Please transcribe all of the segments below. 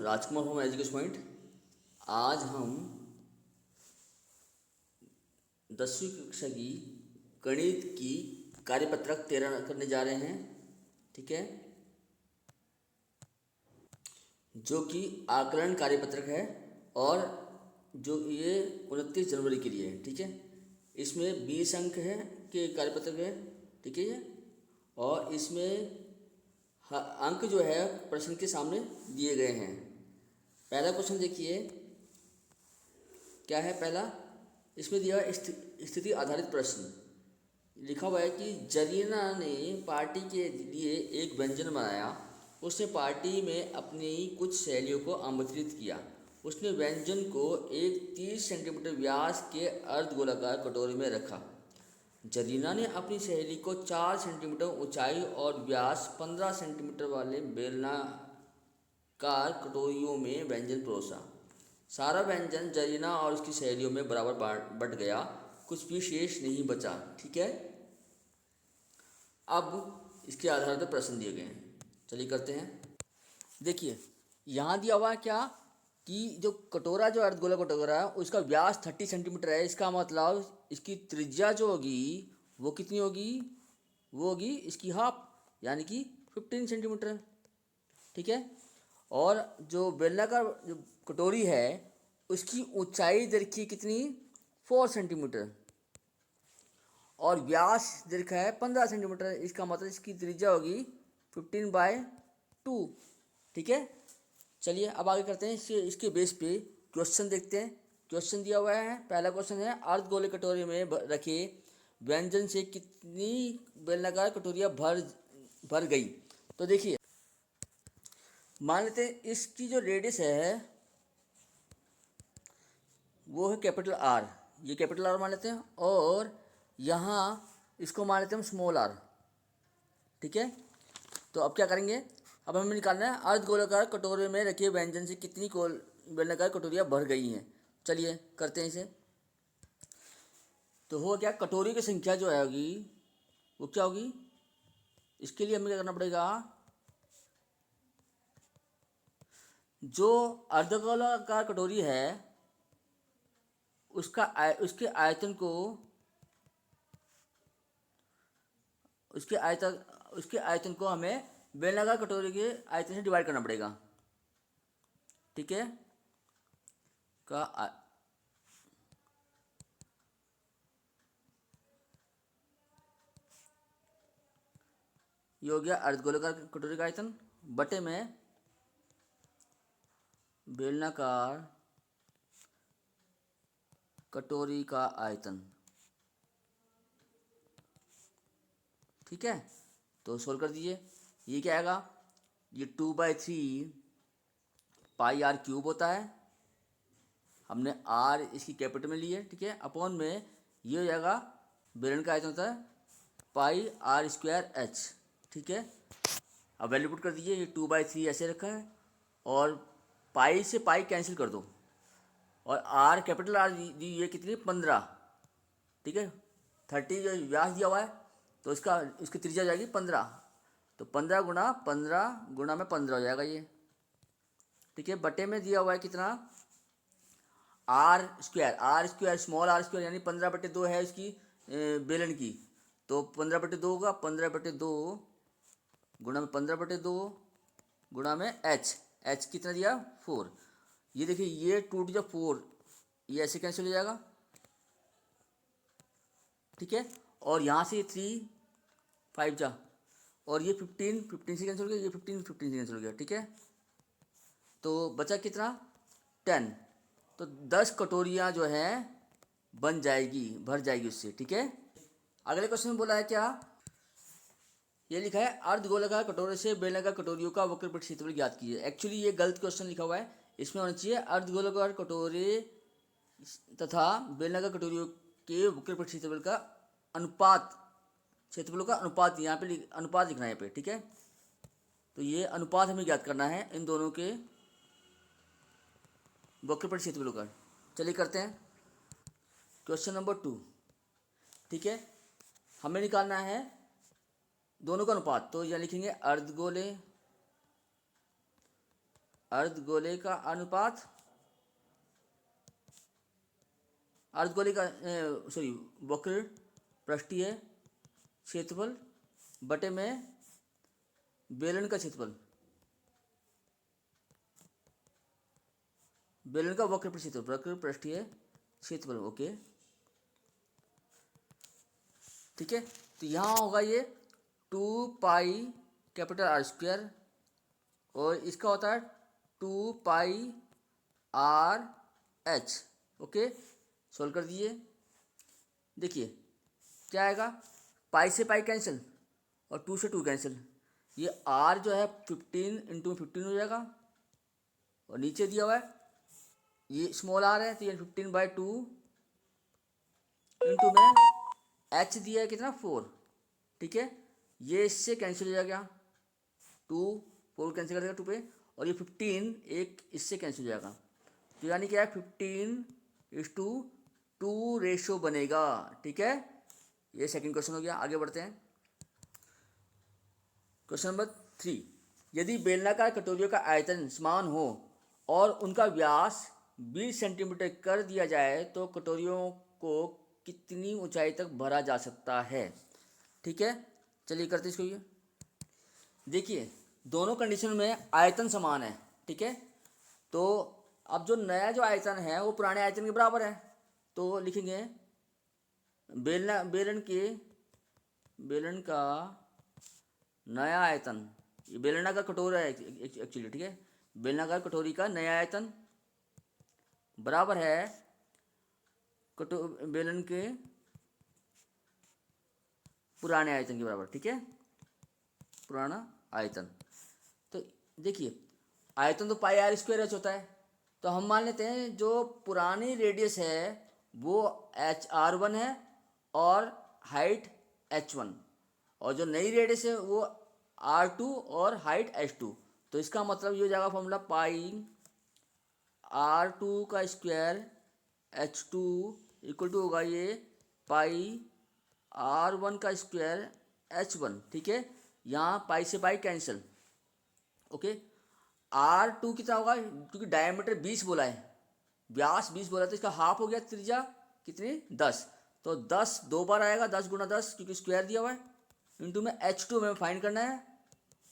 राजकुमार home education point. आज हम 10वीं कक्षा की गणित की कार्यपत्रक 13 करने जा रहे हैं। ठीक है, जो कि आकलन कार्यपत्रक है और जो ये 29 जनवरी के लिए है। ठीक है, इसमें 20 अंक है के कार्यपत्रक है। ठीक है ये, और इसमें अंक जो है प्रश्न के सामने दिए गए हैं। पहला क्वेश्चन देखिए क्या है। पहला इसमें दिया है स्थिति आधारित प्रश्न। लिखा हुआ है कि जरीना ने पार्टी के लिए एक व्यंजन बनाया। उसने पार्टी में अपनी कुछ सहेलियों को आमंत्रित किया। उसने व्यंजन को एक 30 सेंटीमीटर व्यास के अर्धगोलाकार कटोरी में रखा। जरीना ने अपनी सहेली को 4 सेंटीमीटर ऊंचाई और व्यास 15 सेंटीमीटर वाले बेलनाकार कटोरियों में व्यंजन परोसा। सारा व्यंजन जरीना और उसकी सहेलियों में बराबर बट गया, कुछ भी शेष नहीं बचा। ठीक है, अब इसके आधार पर प्रश्न दिए गए हैं, चलिए करते हैं। देखिए यहाँ दिया हुआ है क्या कि जो कटोरा, जो अर्धगोला कटोरा है, उसका व्यास 30 सेंटीमीटर है। इसका मतलब इसकी त्रिज्या जो होगी वो कितनी होगी, वो होगी इसकी हाफ, यानी कि 15 सेंटीमीटर। ठीक है, और जो बेलनाकार जो कटोरी है उसकी ऊंचाई देखिए कितनी, 4 सेंटीमीटर, और व्यास देखा है 15 सेंटीमीटर। इसका मतलब इसकी त्रिज्या होगी 15/2। ठीक है, चलिए अब आगे करते हैं। इसके बेस पे क्वेश्चन देखते हैं। क्वेश्चन दिया हुआ है, पहला क्वेश्चन है अर्धगोले कटोरी में रखे व्यंजन से कितनी बेलनाकार कटोरियाँ भर गई। तो देखिए मान लेते हैं इसकी जो रेडियस है वो है कैपिटल आर, ये कैपिटल आर मान लेते हैं, और यहाँ इसको मान लेते हैं हम स्मॉल आर। ठीक है, तो अब क्या करेंगे, अब हमें निकालना है अर्धगोलाकार कटोरे में रखे व्यंजन से कितनी बेलनाकार कटोरियाँ भर गई हैं। चलिए करते हैं इसे। तो हो क्या, कटोरी की संख्या जो है होगी वो क्या होगी, इसके लिए हमें क्या करना पड़ेगा, जो अर्धगोलाकार कटोरी है उसके आयतन को, उसके आयतन को हमें बेलनाकार कटोरी के आयतन से डिवाइड करना पड़ेगा। ठीक है, ये हो गया अर्धगोलाकार कटोरी का आयतन बटे में बेलनाकार कटोरी का आयतन। ठीक है, तो सोल्व कर दीजिए। ये क्या आएगा, ये 2/3 पाई आर क्यूब होता है। हमने आर इसकी कैपिटल में ली है। ठीक है, अपॉन में ये हो जाएगा बेलन का आयतन होता है पाई आर स्क्वायर एच। ठीक है, अब वैल्यू पुट कर दीजिए। ये 2/3 ऐसे रखा है, और पाई से पाई कैंसिल कर दो, और आर कैपिटल आर दी ये कितनी, 15। ठीक है, 30 जो व्यास दिया हुआ है तो इसकी त्रिज्या हो जाएगी 15, तो 15 गुणा 15 गुणा में 15 हो जाएगा ये। ठीक है, बटे में दिया हुआ है कितना, r square small r square यानी 15/2 है इसकी बेलन की, तो 15/2 होगा। 15/2 गुणा में 15/2 गुणा में एच कितना दिया, 4। ये देखिए ये 2⁴, ये ऐसे कैंसिल हो जाएगा। ठीक है, और यहाँ से 3 5 जा, और ये 15 से कैंसिल हो गया, ये 15 से कैंसिल हो गया। ठीक है, तो बचा कितना, 10। तो 10 कटोरियाँ जो हैं बन जाएगी, भर जाएगी उससे। ठीक है, अगले क्वेश्चन में बोला है क्या, ये लिखा है अर्धगोलाकार कटोरे से बेलनाकार कटोरियों का वक्र क्षेत्रफल ज्ञात कीजिए। एक्चुअली ये गलत क्वेश्चन लिखा हुआ है, इसमें होना चाहिए अर्धगोलाकार कटोरे तथा बेलनाकार कटोरियों के वक्र क्षेत्रफल का अनुपात, क्षेत्रफलों का अनुपात, यहाँ पे अनुपात लिखना है यहाँ पे। ठीक है, तो ये अनुपात हमें ज्ञात करना है इन दोनों के वक्रपट क्षेत्रफलों का। चलिए करते हैं क्वेश्चन नंबर 2। ठीक है, हमें निकालना है दोनों का अनुपात, तो यहाँ लिखेंगे अर्धगोले अर्धगोले का अनुपात, अर्धगोले का सॉरी वक्र पृष्ठीय क्षेत्रफल बटे में बेलन का क्षेत्रफल, बेलन का वक्र क्षेत्रफल, वक्र पृष्ठीय क्षेत्रफल। ओके ठीक है, तो यहाँ होगा ये 2 पाई कैपिटल आर स्क्वायर और इसका होता है 2 पाई आर एच। ओके सोल्व कर दिए। देखिए क्या आएगा, पाई से पाई कैंसिल और 2 से 2 कैंसिल, ये आर जो है 15 इंटू 15 हो जाएगा और नीचे दिया हुआ है ये स्मॉल आर है तो ये 15/2 इंटू में एच दिया है कितना 4। ठीक है, ये इससे कैंसिल हो जाएगा, 4 कैंसिल कर देगा 2 पे, और ये 15 एक इससे कैंसिल हो जाएगा, तो यानी क्या है 15:2 रेशो बनेगा। ठीक है, ये सेकंड क्वेश्चन हो गया। आगे बढ़ते हैं क्वेश्चन नंबर 3। यदि बेलनाकार कटोरियों का आयतन समान हो और उनका व्यास 20 सेंटीमीटर कर दिया जाए तो कटोरियों को कितनी ऊंचाई तक भरा जा सकता है। ठीक है, चलिए करते इसको। ये देखिए दोनों कंडीशन में आयतन समान है। ठीक है, तो अब जो नया जो आयतन है वो पुराने आयतन के बराबर है, तो लिखेंगे बेलन का नया आयतन, ये बेलनाकार कटोरा है एक्चुअली। ठीक है, बेलनाकार कटोरी का नया आयतन बराबर है बेलन के पुराने आयतन के बराबर। ठीक है, पुराना आयतन। तो देखिए आयतन तो पाई आर स्क्वायर एच होता है, तो हम मान लेते हैं जो पुरानी रेडियस है वो HR1 है और हाइट H1, और जो नई रेडियस है वो R2 और हाइट H2। तो इसका मतलब ये हो जाएगा फॉर्मूला पाई R2 का स्क्वायर H2 इक्वल टू होगा ये पाई R1 का स्क्वायर H1। ठीक है, यहाँ पाई से पाई कैंसिल। ओके, R2 कितना होगा, क्योंकि डायमीटर 20 बोला है, व्यास 20 बोला, तो इसका हाफ हो गया, त्रिज्या कितनी 10, तो 10 2 बार आएगा, 10 गुना 10 क्योंकि स्क्वायर दिया हुआ है, इंटू में H2 में फाइंड करना है,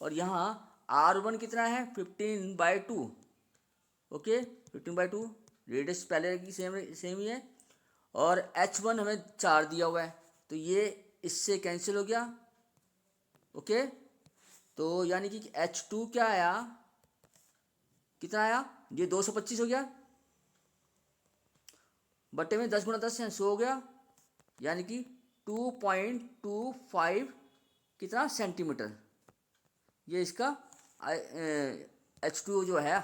और यहाँ R1 कितना है 15/2। ओके 15/2, रेडियस पहले की सेम ही है, और H1 हमें 4 दिया हुआ है, तो ये इससे कैंसिल हो गया। ओके, तो यानी कि H2 क्या आया, कितना आया, ये 225 हो गया, बट्टे में 10 गुना 10 है 100 हो गया, यानी कि 2.25 कितना सेंटीमीटर, ये इसका H2 जो है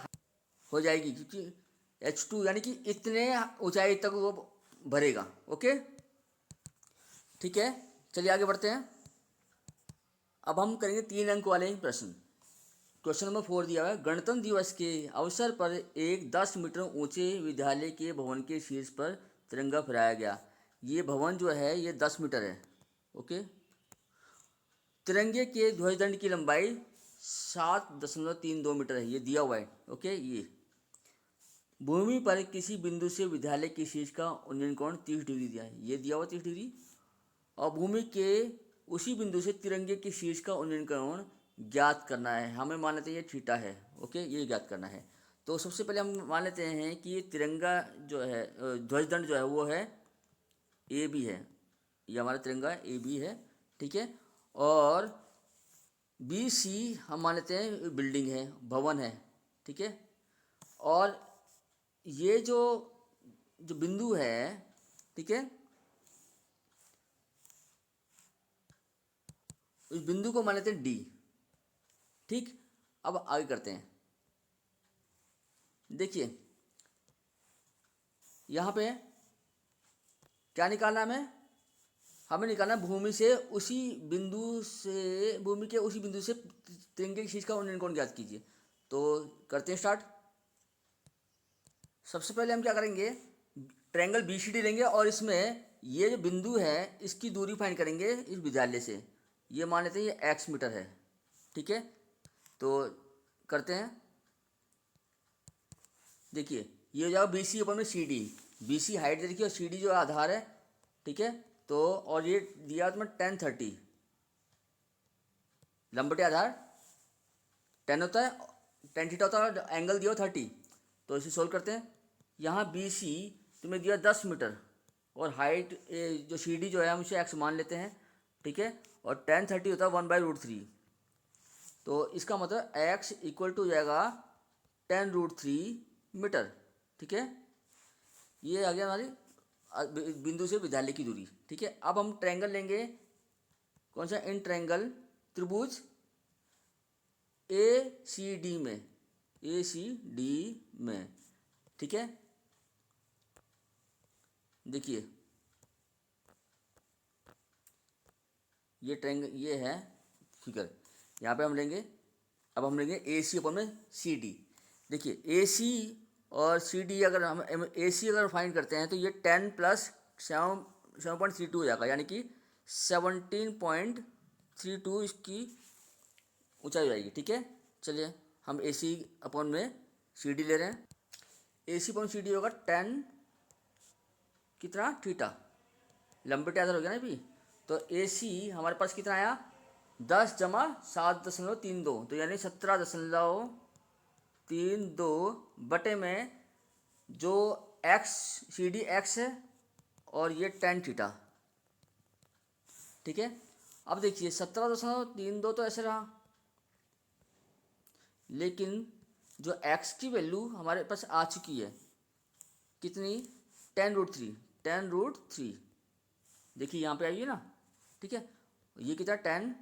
हो जाएगी, क्योंकि H2 यानी कि इतने ऊंचाई तक वो भरेगा। ओके ठीक है, चलिए आगे बढ़ते हैं। अब हम करेंगे 3 अंक वाले प्रश्न। क्वेश्चन नंबर 4 दिया हुआ है, गणतंत्र दिवस के अवसर पर एक 10 मीटर ऊंचे विद्यालय के भवन के शीर्ष पर तिरंगा फहराया गया। ये भवन जो है ये 10 मीटर है। ओके, तिरंगे के ध्वजदंड की लंबाई 7.32 मीटर है, ये दिया हुआ है। ओके, ये भूमि पर किसी बिंदु से विद्यालय के शीर्ष का उन्नयन कोण 30 डिग्री दिया है, ये दिया हुआ 30 डिग्री, और भूमि के उसी बिंदु से तिरंगे के शीर्ष का उन्नयन कोण ज्ञात करना है। हमें मान लेते हैं ये थीटा है। ओके, ये ज्ञात करना है। तो सबसे पहले हम मान लेते हैं कि ये तिरंगा जो है ध्वजदंड जो है वो है AB है, ये हमारा तिरंगा AB है। ठीक है, और BC हम मान लेते हैं बिल्डिंग है, भवन है। ठीक है, और ये जो बिंदु है, ठीक है, उस बिंदु को मान लेते हैं D। ठीक, अब आगे करते हैं। देखिए यहाँ पे क्या निकालना हमें निकालना भूमि से उसी बिंदु से, भूमि के उसी बिंदु से तिरंगे की शीर्ष का उन्नयन कोण ज्ञात कीजिए। तो करते हैं स्टार्ट। सबसे पहले हम क्या करेंगे, ट्रायंगल BCD लेंगे और इसमें ये जो बिंदु है इसकी दूरी फाइंड करेंगे इस विद्यालय से। ये मान लेते हैं ये X मीटर है। ठीक है, तो करते हैं। देखिए ये हो जाएगा बी सी अपन में C D, B C height दे रखी है और सी डी जो आधार है, ठीक है। तो और ये दिया तुम्हें 1030, लंबटे आधार 10 होता है, 10 थीटा होता है, एंगल दिया 30। तो इसे सोल्व करते हैं। यहाँ बी सी तुम्हें दिया 10 मीटर और हाइट जो सी डी जो है हम इसे एक्स मान लेते हैं, ठीक है। और 1030 होता है 1/√3। तो इसका मतलब एक्स इक्वल टू हो जाएगा 10√3 मीटर, ठीक है। ये आ गया हमारी बिंदु से विद्यालय की दूरी, ठीक है। अब हम ट्रायंगल लेंगे, कौन सा, इन ट्रायंगल त्रिभुज ए सी डी में, ए सी डी में, ठीक है। देखिए ये ट्रायंगल ये है फिगर, यहाँ पे हम लेंगे, अब हम लेंगे ए सी अपन में सी डी। देखिए ए सी और सी डी अगर हम ए सी अगर फाइंड करते हैं तो ये 10 + 7.32 हो जाएगा, यानी कि 17.32 इसकी ऊंचाई हो जाएगी, ठीक है। चलिए हम ए सी अपन में सी डी ले रहे हैं। ए सी अपन सी डी होगा 10 कितना थीटा, लंबे आधार हो गया ना अभी। तो ए सी हमारे पास कितना आया, 10 + 7.32, तो यानी 17.32 बटे में जो एक्स सी डी एक्स है और ये 10 थीटा, ठीक है। अब देखिए 17.32 तो ऐसे रहा, लेकिन जो x की वैल्यू हमारे पास आ चुकी है कितनी, 10√3, देखिए यहाँ पे आई है ना, ठीक है। ये कितना 10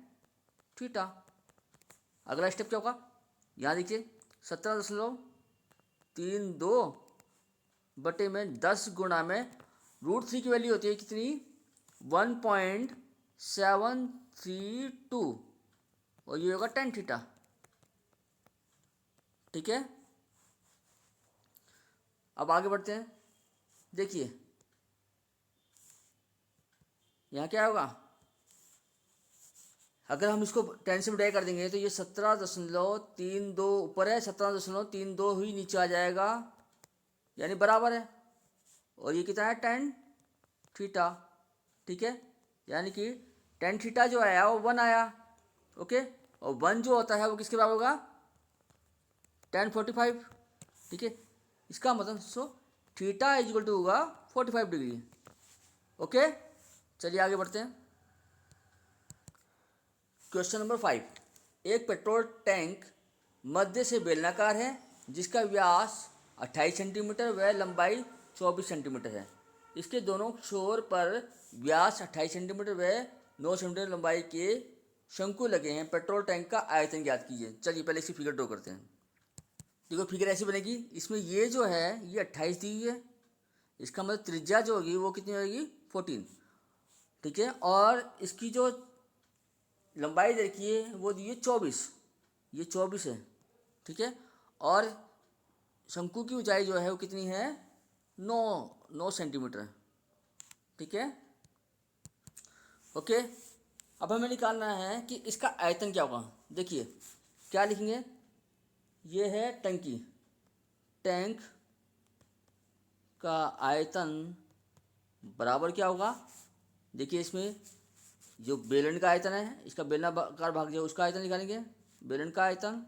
थीटा। अगला स्टेप क्या होगा, यहाँ देखिए 17.32 बटे में 10 गुणा में √3 की वैल्यू होती है कितनी, 1.732 और ये होगा 10 थीटा, ठीक है। अब आगे बढ़ते हैं। देखिए यहाँ क्या होगा, अगर हम इसको 10 से डिवाइड कर देंगे तो ये 17.32 ऊपर है, 17.32 ही नीचे आ जाएगा, यानी बराबर है। और ये कितना है 10 थीटा, ठीक है। यानी कि 10 थीटा जो आया वो 1 आया, ओके। और 1 जो होता है वो किसके बराबर होगा, 1045, ठीक है। इसका मतलब थीटा इक्वल टू होगा 45 डिग्री, ओके। चलिए आगे बढ़ते हैं। क्वेश्चन नंबर 5, एक पेट्रोल टैंक मध्य से बेलनाकार है जिसका व्यास 28 सेंटीमीटर व लंबाई 24 सेंटीमीटर है। इसके दोनों छोर पर व्यास 28 सेंटीमीटर व 9 सेंटीमीटर लंबाई के शंकु लगे हैं। पेट्रोल टैंक का आयतन ज्ञात कीजिए। चलिए पहले इसकी फिगर ड्रॉ करते हैं। देखो फिगर ऐसी बनेगी, इसमें ये जो है ये 28 दी हुई है, इसका मतलब त्रिज्या जो होगी वो कितनी होगी 14, ठीक है। और इसकी जो लंबाई देखिए वो दी है 24, ये 24 है, ठीक है। और शंकु की ऊंचाई जो है वो कितनी है 9 सेंटीमीटर, ठीक है, ओके। अब हमें निकालना है कि इसका आयतन क्या होगा। देखिए क्या लिखेंगे, ये है टंकी, टैंक का आयतन बराबर क्या होगा, देखिए इसमें जो बेलन का आयतन है, इसका बेलनाकार भाग जो उसका आयतन निकालेंगे, बेलन का आयतन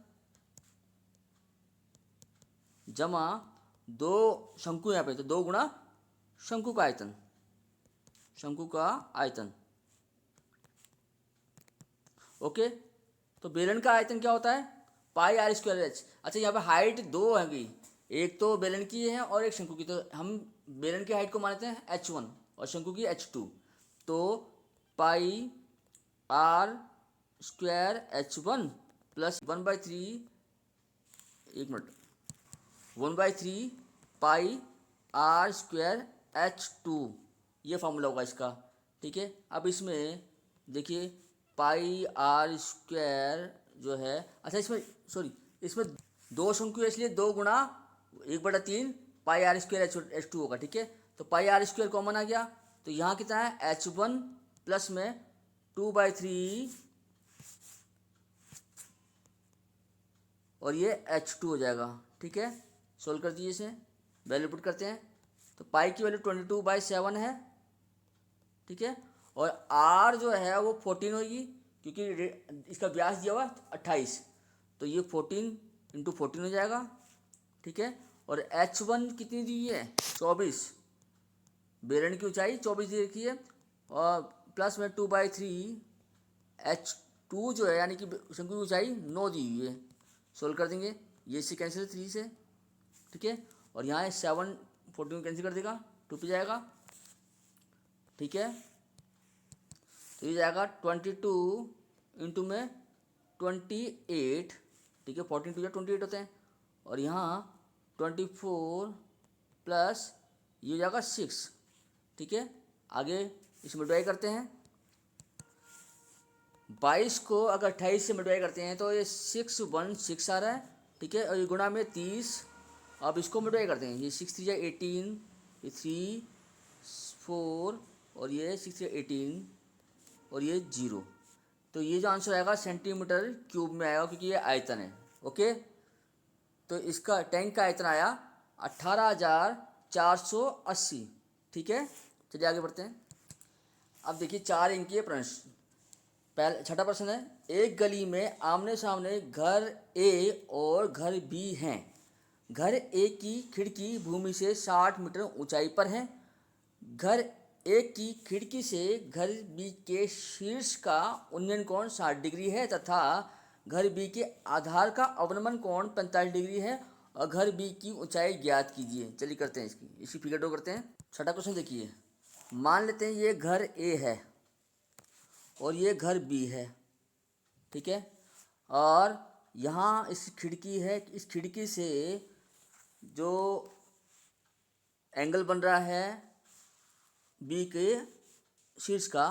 जमा 2 शंकु यहाँ पे, तो 2 गुणा शंकु का आयतन, शंकु का आयतन, ओके। तो बेलन का आयतन क्या होता है πr²h। अच्छा यहाँ पे हाइट 2 होगी, एक तो बेलन की है और एक शंकु की, तो हम बेलन की हाइट को मानते हैं h1 और शंकु की h2। तो πr²h1 प्लस 1/3, एक मिनट, 1/3 πr²h2, ये फॉर्मूला होगा इसका, ठीक है। अब इसमें देखिए πr² जो है, अच्छा इसमें सॉरी, इसमें 2 शंकु है इसलिए 2 गुणा 1/3 πr²h2 होगा, ठीक है। तो πr² कॉमन आ गया, तो यहाँ कितना है h1 प्लस में 2/3 और ये h2 हो जाएगा, ठीक है। सोल्व कर दिए इसे, वैल्यू पुट करते हैं तो पाई की वैल्यू 22/7 है, ठीक है। और आर जो है वो 14 होगी क्योंकि इसका व्यास दिया हुआ 28, तो ये 14 इंटू 14 हो जाएगा, ठीक है। और H1 कितनी दी है 24, बेलन की ऊंचाई 24 दी रखी है, और प्लस में 2/3 H2 जो है यानी कि शंकु की ऊंचाई 9 दी हुई है। सोल्व कर देंगे, ये से कैंसिल 3 से, ठीक है। और यहाँ 7 14 कैंसिल कर देगा, 2 पे जाएगा, ठीक है। तो ये जाएगा 22 इंटू में 28, ठीक है। 14 टू या 28 होते हैं, और यहाँ 24 प्लस ये हो जाएगा 6, ठीक है। आगे इस मल्टीप्लाई करते हैं, 22 को अगर 28 से मल्टीप्लाई करते हैं तो ये 616 आ रहा है, ठीक है। और ये गुणा में 30, अब इसको मल्टीप्लाई करते हैं, ये 6 3 18, ये 3 4 और ये 6 18 और ये 0, तो ये जो आंसर आएगा सेंटीमीटर क्यूब में आएगा क्योंकि ये आयतन है, ओके। तो इसका टैंक का आयतन आया 18,480, ठीक है। चलिए आगे बढ़ते हैं। अब देखिए 4 अंकीय प्रश्न, पहला छठा प्रश्न है, एक गली में आमने सामने घर ए और घर बी हैं। घर ए की खिड़की भूमि से 60 मीटर ऊंचाई पर है। घर ए की खिड़की से घर बी के शीर्ष का उन्नयन कोण 60 डिग्री है तथा घर बी के आधार का अवनमन कोण 45 डिग्री है और घर बी की ऊंचाई ज्ञात कीजिए। चलिए करते हैं इसकी फिगर ड्रॉ करते हैं। छठा क्वेश्चन देखिए, मान लेते हैं ये घर ए है और ये घर बी है, ठीक है। और यहाँ इस खिड़की है, इस खिड़की से जो एंगल बन रहा है बी के शीर्ष का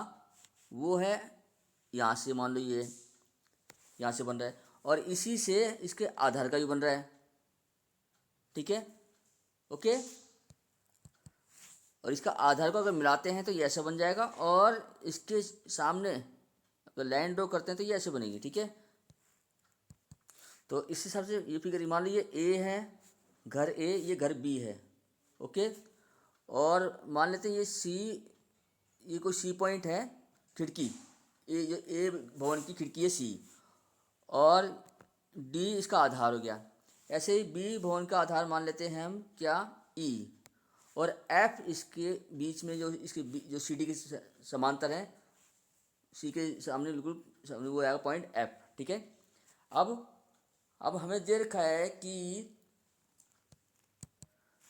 वो है यहाँ से, मान लो ये यहाँ से बन रहा है, और इसी से इसके आधार का भी बन रहा है, ठीक है, ओके। और इसका आधार को अगर मिलाते हैं तो ये ऐसा बन जाएगा, और इसके सामने अगर लाइन ड्रॉ करते हैं तो ये ऐसे बनेगी, ठीक है। तो इस हिसाब से ये फिगर मान लीजिए ए है, घर ए, ये घर बी है, ओके। और मान लेते हैं ये सी, ये कोई सी पॉइंट है खिड़की, ए भवन की खिड़की है सी, और डी इसका आधार हो गया। ऐसे ही बी भवन का आधार मान लेते हैं हम क्या, ई, और एफ इसके बीच में जो इसके जो सी डी के समांतर है, सी के सामने बिल्कुल सामने वो आएगा पॉइंट एफ, ठीक है। अब हमें दे रखा है कि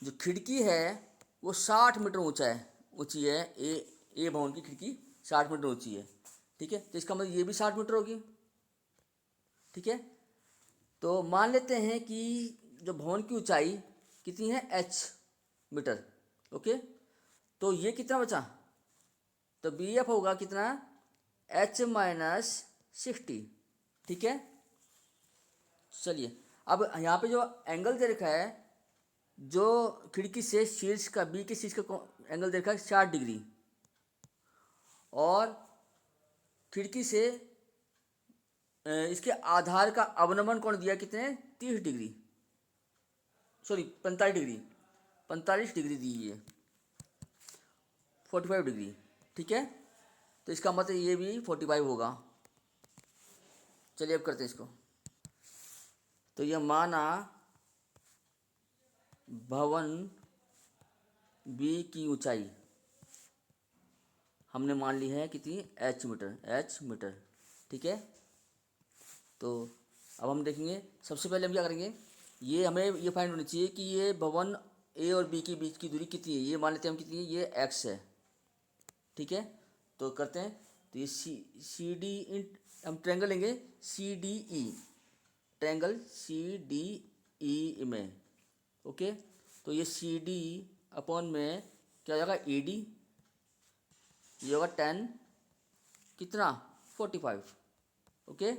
जो खिड़की है वो 60 मीटर ऊंची है, ए भवन की खिड़की 60 मीटर ऊंची है, ठीक है। तो इसका मतलब ये भी 60 मीटर होगी, ठीक है। तो मान लेते हैं कि जो भवन की ऊंचाई कितनी है h मीटर, ओके। तो ये कितना बचा, तो बी एफ होगा कितना, h माइनस 60, ठीक है। चलिए अब यहाँ पे जो एंगल दे रखा है, जो खिड़की से शीर्ष का बी के शीर्ष का एंगल दे रखा है 60 डिग्री, और खिड़की से इसके आधार का अवनमन कोण दिया कितने, 30 डिग्री, सॉरी 45 डिग्री, 45 डिग्री दी है, 45 डिग्री, ठीक है। तो इसका मतलब ये भी 45 होगा। चलिए अब करते हैं इसको। तो यह माना भवन बी की ऊंचाई हमने मान ली है कितनी, h मीटर, ठीक है। तो अब हम देखेंगे, सबसे पहले हम क्या करेंगे, ये हमें ये फाइंड होनी चाहिए कि ये भवन ए और बी के बीच की दूरी कितनी है। ये मान लेते हैं हम कितनी है, ये x है, ठीक है। तो करते हैं, तो ये सी डी इन, हम ट्रायंगल लेंगे C D E, triangle C D E में, ओके। तो ये सी डी अपॉन में क्या हो जाएगा, ई डी, ये होगा 10 कितना 45, ओके।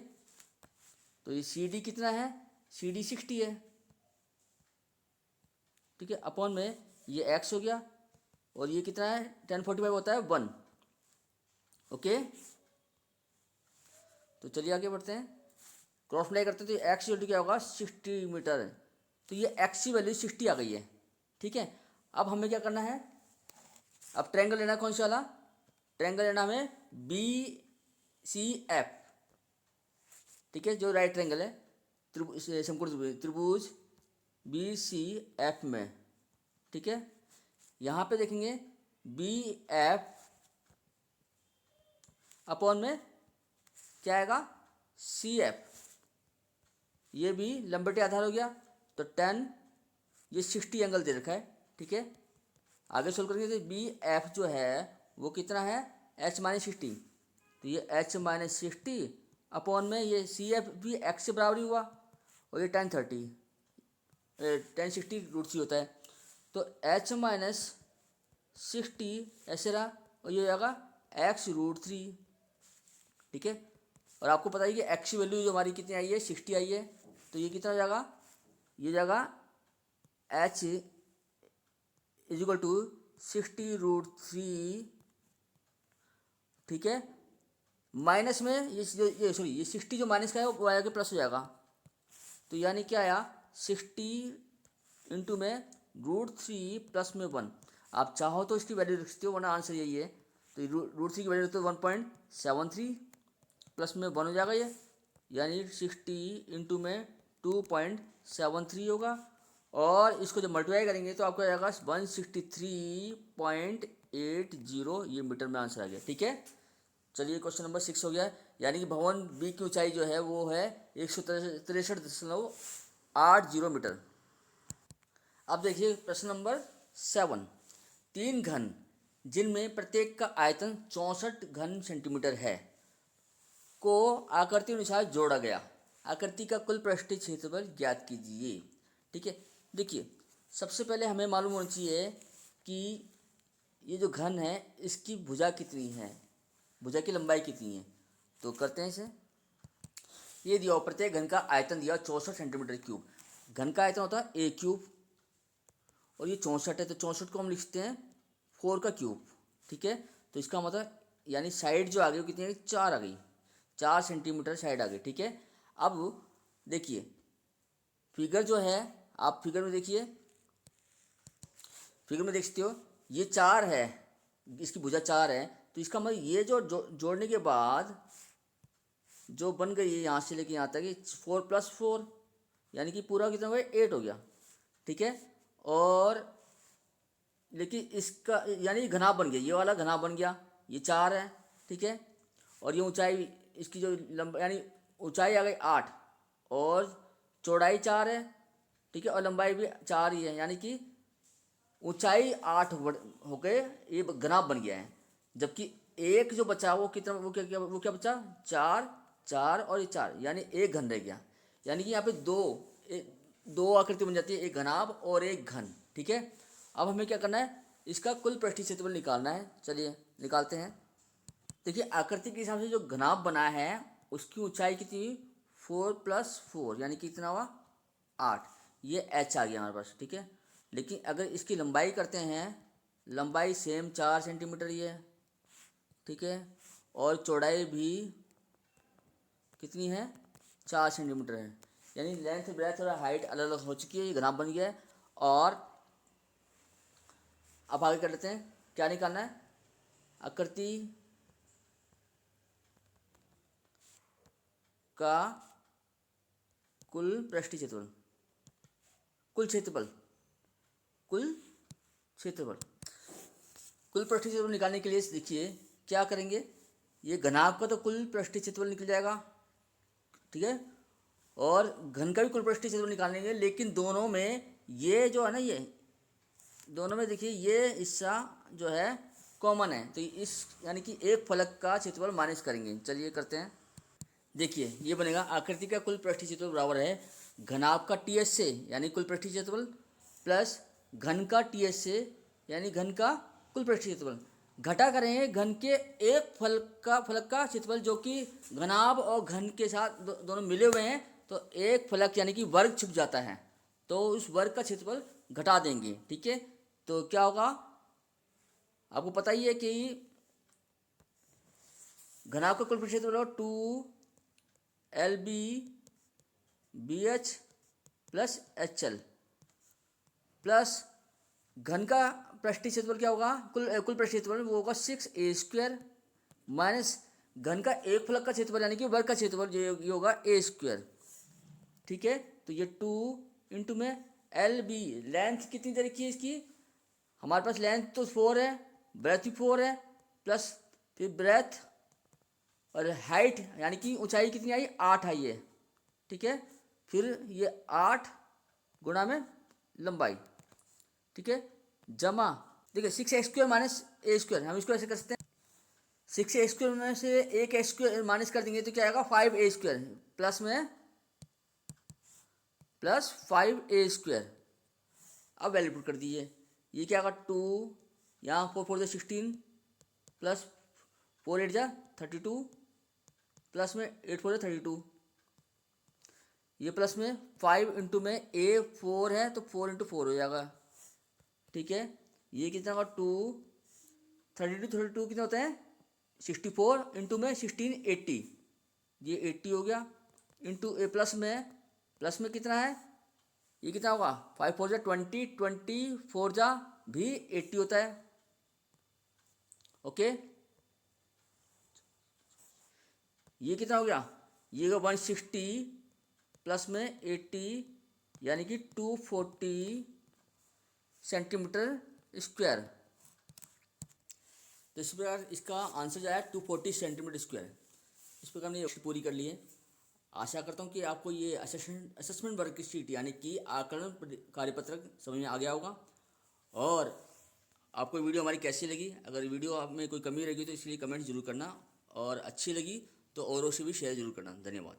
तो ये सी डी कितना है, सी डी 60 है, ठीक है। अपॉन में ये एक्स हो गया, और ये कितना है 1045 होता है 1, ओके। तो चलिए आगे बढ़ते हैं, क्रॉस मल्टीप्लाई करते हैं तो एक्स इक्वल टू क्या होगा 60 मीटर, तो ये एक्स की वैल्यू 60 आ गई है। ठीक है, अब हमें क्या करना है, अब ट्रायंगल लेना है, कौन सा वाला ट्रायंगल लेना हमें, बी सी एफ। ठीक है, जो राइट ट्रायंगल है, समकोण त्रिभुज बी सी एफ में। ठीक है, यहाँ पे देखेंगे बी एफ अपॉन में क्या आएगा, सी एफ। ये भी लंबटे आधार हो गया, तो 10, ये 60 एंगल दे रखा है। ठीक है, आगे सोल्व करेंगे तो बी एफ जो है वो कितना है, एच माइनस 60। तो ये एच माइनस 60 अपॉन में ये सी एफ भी एक्स से बराबर ही हुआ, और ये 1060 √3 होता है। तो एच माइनस 60 ऐसे रहा, और ये हो जाएगा x√3। ठीक है, और आपको पता है कि एक्स की वैल्यू जो हमारी कितनी आई है, 60 आई है। तो ये कितना हो जाएगा, ये जाएगा h = 60√3। ठीक है, माइनस में ये 60 जो माइनस का है वो आया के प्लस हो जाएगा। तो यानी क्या आया, 60 इंटू में √3 प्लस में 1। आप चाहो तो इसकी वैल्यू रख सकते हो, वरना आंसर यही है। तो √3 की वैल्यू तो 1.73 प्लस में 1 हो जाएगा ये, यानी 60 इंटू में 2.73 होगा। और इसको जब मल्टीप्लाई करेंगे तो आपको आएगा 163.80, ये मीटर में आंसर आ गया। ठीक है, चलिए क्वेश्चन नंबर 6 हो गया, यानी कि भवन बी की ऊंचाई जो है वो है 163.80 मीटर। अब देखिए प्रश्न नंबर 7। 3 घन जिनमें प्रत्येक का आयतन 64 घन सेंटीमीटर है को आकृति अनुसार जोड़ा गया, आकृति का कुल पृष्ठीय क्षेत्रफल ज्ञात कीजिए। ठीक है, देखिए सबसे पहले हमें मालूम होना चाहिए कि ये जो घन है इसकी भुजा कितनी है, भुजा की लंबाई कितनी है। तो करते हैं इसे, ये दिया प्रत्येक घन का आयतन दिया 64 सेंटीमीटर क्यूब। घन का आयतन होता है ए क्यूब, और ये 64 है, तो 64 को हम लिखते हैं 4 का क्यूब। ठीक है, तो इसका मतलब यानी साइड जो आ गई वो कितनी आ गई, 4 आ गई, 4 सेंटीमीटर साइड आ गई। ठीक है, अब देखिए फिगर जो है, आप फिगर में देखिए, फिगर में देख सकते हो ये 4 है, इसकी भुजा 4 है। तो इसका मतलब ये जोड़ने के बाद जो बन गई है यहाँ से लेके यहाँ तक 4 + 4, यानी कि पूरा कितना हो गया, 8 हो गया। ठीक है, और लेकिन इसका यानी घनाभ बन गया, ये वाला घनाभ बन गया, ये 4 है। ठीक है, और ये ऊंचाई इसकी जो लंबाई यानी ऊंचाई आ गई 8, और चौड़ाई 4 है। ठीक है, और लंबाई भी 4 ही है, यानी कि ऊंचाई 8 हो गए, ये घनाभ बन गया है। जबकि एक जो बचा वो कितना, वो क्या बचा, 4 4 और ये 4, यानी एक घन रह गया। यानी कि यहाँ पे दो आकृति बन जाती है, एक घनाभ और एक घन। ठीक है, अब हमें क्या करना है, इसका कुल पृष्ठीय क्षेत्रफल निकालना है। चलिए निकालते हैं। देखिए आकृति के हिसाब से जो घनाभ बना है उसकी ऊंचाई कितनी, 4 + 4, यानी कि कितना हुआ, 8। ये h आ गया हमारे पास। ठीक है, लेकिन अगर इसकी लंबाई करते हैं, लंबाई सेम 4 सेंटीमीटर ही है। ठीक है, और चौड़ाई भी कितनी है, 4 सेंटीमीटर है, यानी लेंथ ब्रेथ और हाइट अलग अलग हो चुकी है, ये घनाभ बन गया है। और अब आगे कर लेते हैं, क्या निकालना है, आकृति का कुल पृष्ठीय क्षेत्रफल, कुल क्षेत्रफल कुल पृष्ठीय क्षेत्रफल निकालने के लिए देखिए क्या करेंगे, ये घनाभ का तो कुल पृष्ठीय क्षेत्रफल निकल जाएगा। ठीक है, और घन का भी कुल पृष्ठीय क्षेत्रफल निकालेंगे, लेकिन दोनों में ये जो है ना, ये दोनों में देखिए ये हिस्सा जो है कॉमन है, तो इस यानी कि एक फलक का क्षेत्रफल माइनस करेंगे। चलिए करते हैं, देखिए ये बनेगा आकृति का कुल पृष्ठीय क्षेत्रफल बराबर है घनाभ का टी एस से, यानी कुल पृष्ठीय क्षेत्रफल, प्लस घन का टी एस से, यानी घन का कुल पृष्ठीय क्षेत्रफल, घटा करेंगे घन के एक फलक का क्षेत्रफल जो कि घनाभ और घन के साथ दोनों मिले हुए हैं। तो एक फलक यानी कि वर्ग छुप जाता है, तो उस वर्ग का क्षेत्रफल घटा देंगे। ठीक है, तो क्या होगा, आपको पता ही है कि घनाभ का कुल पृष्ठीय क्षेत्रफल 2 LB BH + HL, प्लस घन का पृष्ठीय क्षेत्रफल क्या होगा, कुल पृष्ठीय क्षेत्रफल वो होगा 6a² माइनस घन का एक फलक का क्षेत्रफल यानी कि वर्ग का क्षेत्रफल ये होगा a²। ठीक है, तो ये 2 इंटू में LB, लेंथ कितनी दे रखी है इसकी, हमारे पास लेंथ तो 4 है, ब्रेथ भी 4 है, प्लस फिर ब्रेथ और हाइट यानी कि ऊंचाई कितनी आई, 8 आई है। ठीक है, फिर ये 8 गुणा में लंबाई। ठीक है, जमा देखिए 6a² माइनस a², हम इसको ऐसे कर सकते हैं, 6a² में से एक a² माइनस कर देंगे तो क्या आएगा 5a² प्लस 5a²। अब वैल्यू पुट कर दीजिए, ये क्या आएगा 2, यहाँ 4 4 16 प्लस 4 8 32 प्लस में 8 4 32, ये प्लस में 5 इंटू में a 4 है तो 4 इंटू 4 हो जाएगा। ठीक है, ये कितना होगा 2 32 कितना होता है 64 इंटू में 16 80, ये 80 हो गया इंटू ए प्लस में कितना है, ये कितना होगा 5 4 20 20 4 भी 80 होता है। ओके, ये कितना हो गया, ये 160 प्लस में 80 यानी कि 240 सेंटीमीटर स्क्वायर। तो इस प्रकार इसका आंसर जो है 240 सेंटीमीटर स्क्वायर। इस प्रकार हमने पूरी कर ली है। आशा करता हूँ कि आपको ये असेसमेंट वर्कशीट यानी कि आकलन कार्यपत्रक समझ में आ गया होगा। और आपको वीडियो हमारी कैसी लगी, अगर वीडियो आप में कोई कमी रहेगी तो इसलिए कमेंट जरूर करना, और अच्छी लगी तो औरों से भी शेयर जरूर करना। धन्यवाद।